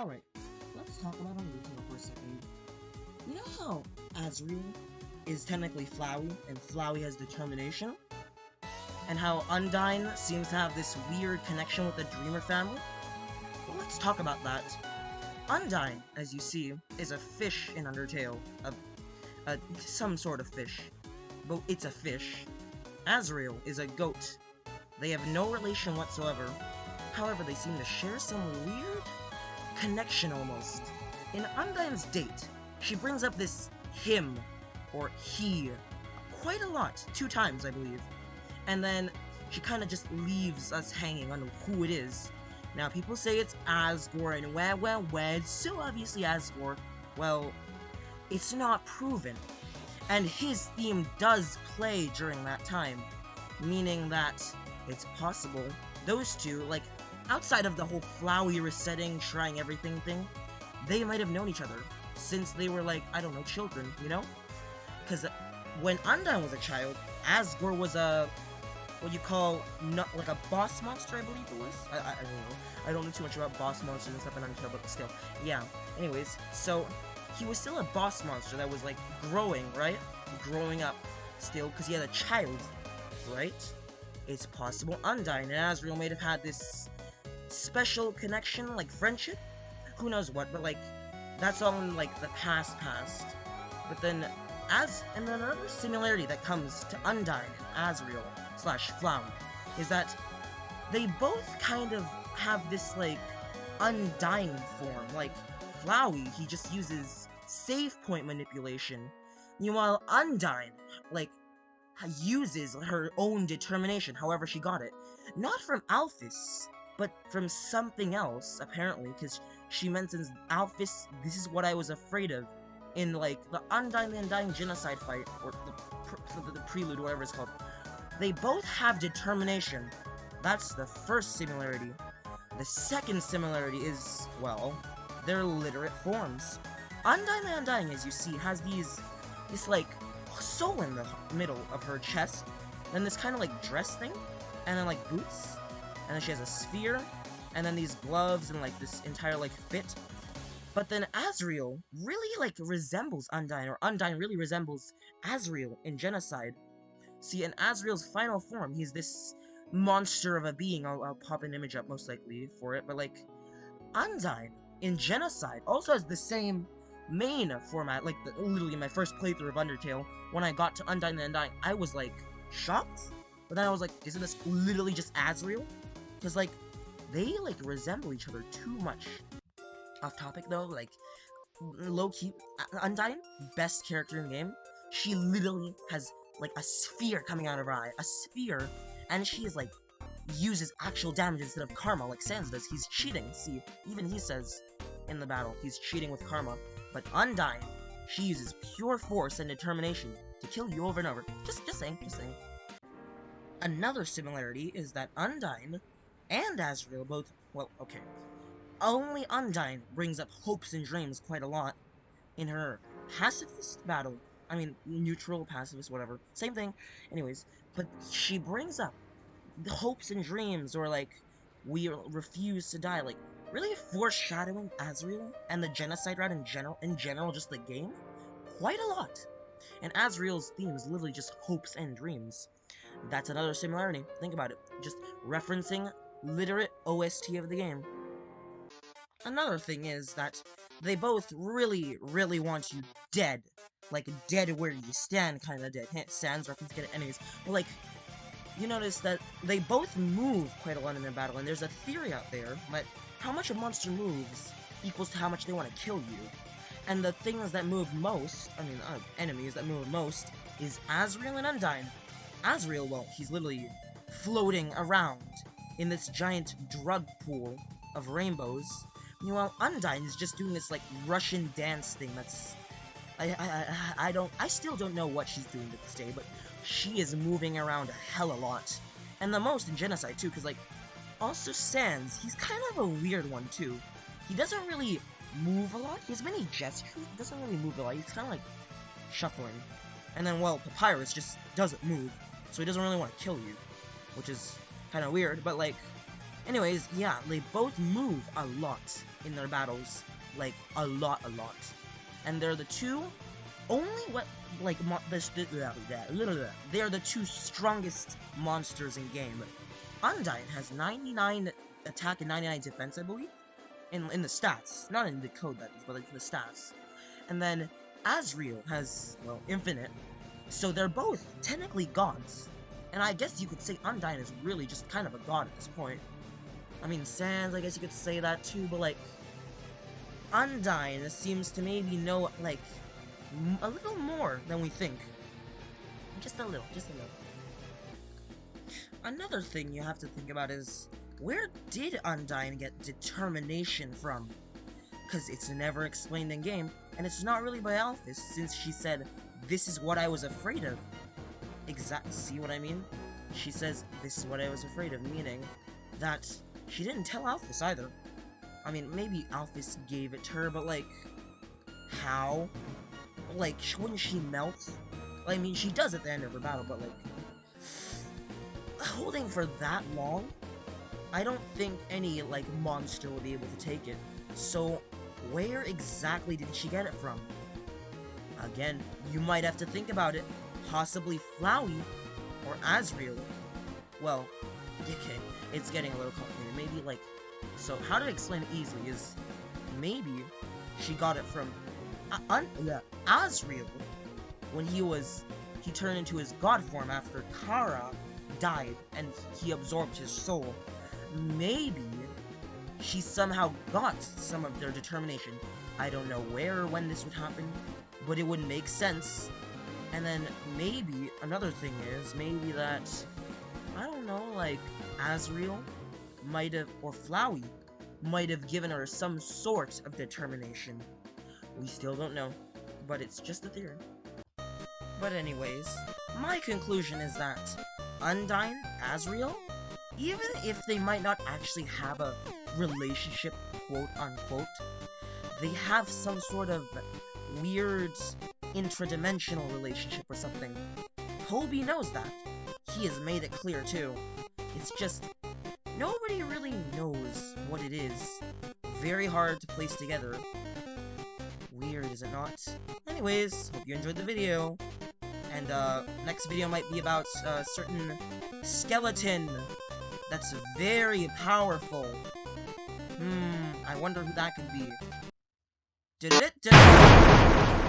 Alright, let's talk about Undertale for a second. You know how Asriel is technically Flowey, and Flowey has determination? And how Undyne seems to have this weird connection with the Dreamer family? Well, let's talk about that. Undyne, as you see, is a fish in Undertale. Some sort of fish. But it's a fish. Asriel is a goat. They have no relation whatsoever. However, they seem to share some weird connection almost. In Undyne's date, she brings up this him, or he, quite a lot. 2 times, I believe. And then she kind of just leaves us hanging on who it is. Now, people say it's Asgore, and well, it's so obviously Asgore. Well, it's not proven. And his theme does play during that time, meaning that it's possible those two, like, outside of the whole Flowey resetting, trying everything thing, they might have known each other since they were, like, I don't know, children, you know? Because when Undyne was a child, Asgore was a, what you call, not like a boss monster, I believe it was? I don't know. I don't know too much about boss monsters and stuff in Undertale, but still. Yeah. Anyways, so he was still a boss monster that was, like, growing, right? Growing up still, because he had a child, right? It's possible Undyne and Asriel might have had this special connection, like friendship? Who knows what, but, like, that's all in, like, the past. But then, and then another similarity that comes to Undyne and Asriel / Flowey is that they both kind of have this, like, Undying form. Like, Flowey, he just uses save point manipulation, meanwhile Undyne, like, uses her own determination, however she got it. Not from Alphys, but from something else, apparently, because she mentions Alphys, this is what I was afraid of, in, like, the Undying genocide fight, or the prelude, whatever it's called. They both have determination. That's the first similarity. The second similarity is, well, their literate forms. Undying, as you see, has this, like, soul in the middle of her chest, then this kind of, like, dress thing, and then, like, boots, and then she has a sphere, and then these gloves, and, like, this entire, like, fit. But then Asriel really, like, resembles Undyne, or Undyne really resembles Asriel in Genocide. See, in Asriel's final form, he's this monster of a being. I'll pop an image up, most likely, for it, but, like, Undyne in Genocide also has the same main format, like, literally my first playthrough of Undertale, when I got to Undyne and Undying, I was, like, shocked, but then I was like, isn't this literally just Asriel? Because, like, they, like, resemble each other too much. Off topic, though, like, low-key, Undyne, best character in the game, she literally has, like, a sphere coming out of her eye, a sphere, and she is, like, uses actual damage instead of karma, like Sans does. He's cheating, see, even he says in the battle, he's cheating with karma. But Undyne, she uses pure force and determination to kill you over and over. Just saying. Another similarity is that Undyne and Asriel both, well, okay. Only Undyne brings up hopes and dreams quite a lot in her pacifist battle. I mean, neutral, pacifist, whatever. Same thing. Anyways, but she brings up the hopes and dreams, or, like, we refuse to die, like, really foreshadowing Asriel and the genocide route in general, just the game, quite a lot. And Asriel's theme is literally just hopes and dreams. That's another similarity. Think about it. Just referencing literate OST of the game. Another thing is that they both really want you dead. Like, dead where you stand, kind of dead. Sans reference, get it anyways. But, like, you notice that they both move quite a lot in their battle, and there's a theory out there that how much a monster moves equals to how much they want to kill you. And the things that move most, enemies that move most, is Asriel and Undyne. Asriel, well, he's literally floating around in this giant drug pool of rainbows. Meanwhile, Undyne is just doing this, like, Russian dance thing that's... I still don't know what she's doing to this day, but she is moving around a hell a lot. And the most in Genocide, too, because, like, also Sans, he's kind of a weird one, too. He doesn't really move a lot. He has many gestures, he doesn't really move a lot. He's kind of, like, shuffling. And then, well, Papyrus just doesn't move, so he doesn't really want to kill you, which is kind of weird, but, like, anyways, yeah, they both move a lot. in their battles, like, a lot. And they're the two only they're the two strongest monsters in game. Undyne has 99 attack and 99 defense, I believe, in the stats, not in the code that is, but like in the stats. And then Asriel has, well, infinite, so they're both technically gods. And I guess you could say Undyne is really just kind of a god at this point. I mean, Sans, I guess you could say that too, but like, Undyne seems to maybe know, like, a little more than we think. Just a little. Another thing you have to think about is, where did Undyne get determination from? Because it's never explained in game, and it's not really by Alphys, since she said, "This is what I was afraid of." See what I mean? She says, "This is what I was afraid of," meaning that she didn't tell Alphys either. I mean, maybe Alphys gave it to her, but like, how? Like, wouldn't she melt? I mean, she does at the end of her battle, but like, holding for that long, I don't think any, like, monster would be able to take it. So, where exactly did she get it from? Again, you might have to think about it. Possibly Flowey or Asriel. Well, okay, it's getting a little complicated. Maybe, like, so how to explain it easily is, maybe she got it from Asriel when he turned into his god form after Kara died and he absorbed his soul. Maybe she somehow got some of their determination. I don't know where or when this would happen, but it would make sense. And then maybe another thing is maybe that, I don't know, like, Asriel might have, or Flowey might have given her some sort of determination. We still don't know, but it's just a theory. But anyways, my conclusion is that Undyne, Asriel, even if they might not actually have a relationship, quote unquote, they have some sort of weird intradimensional relationship or something. Hobie knows that. He has made it clear too. It's just, nobody really knows what it is. Very hard to place together. Weird, is it not? Anyways, hope you enjoyed the video. And, next video might be about a certain skeleton that's very powerful. I wonder who that could be. Did it?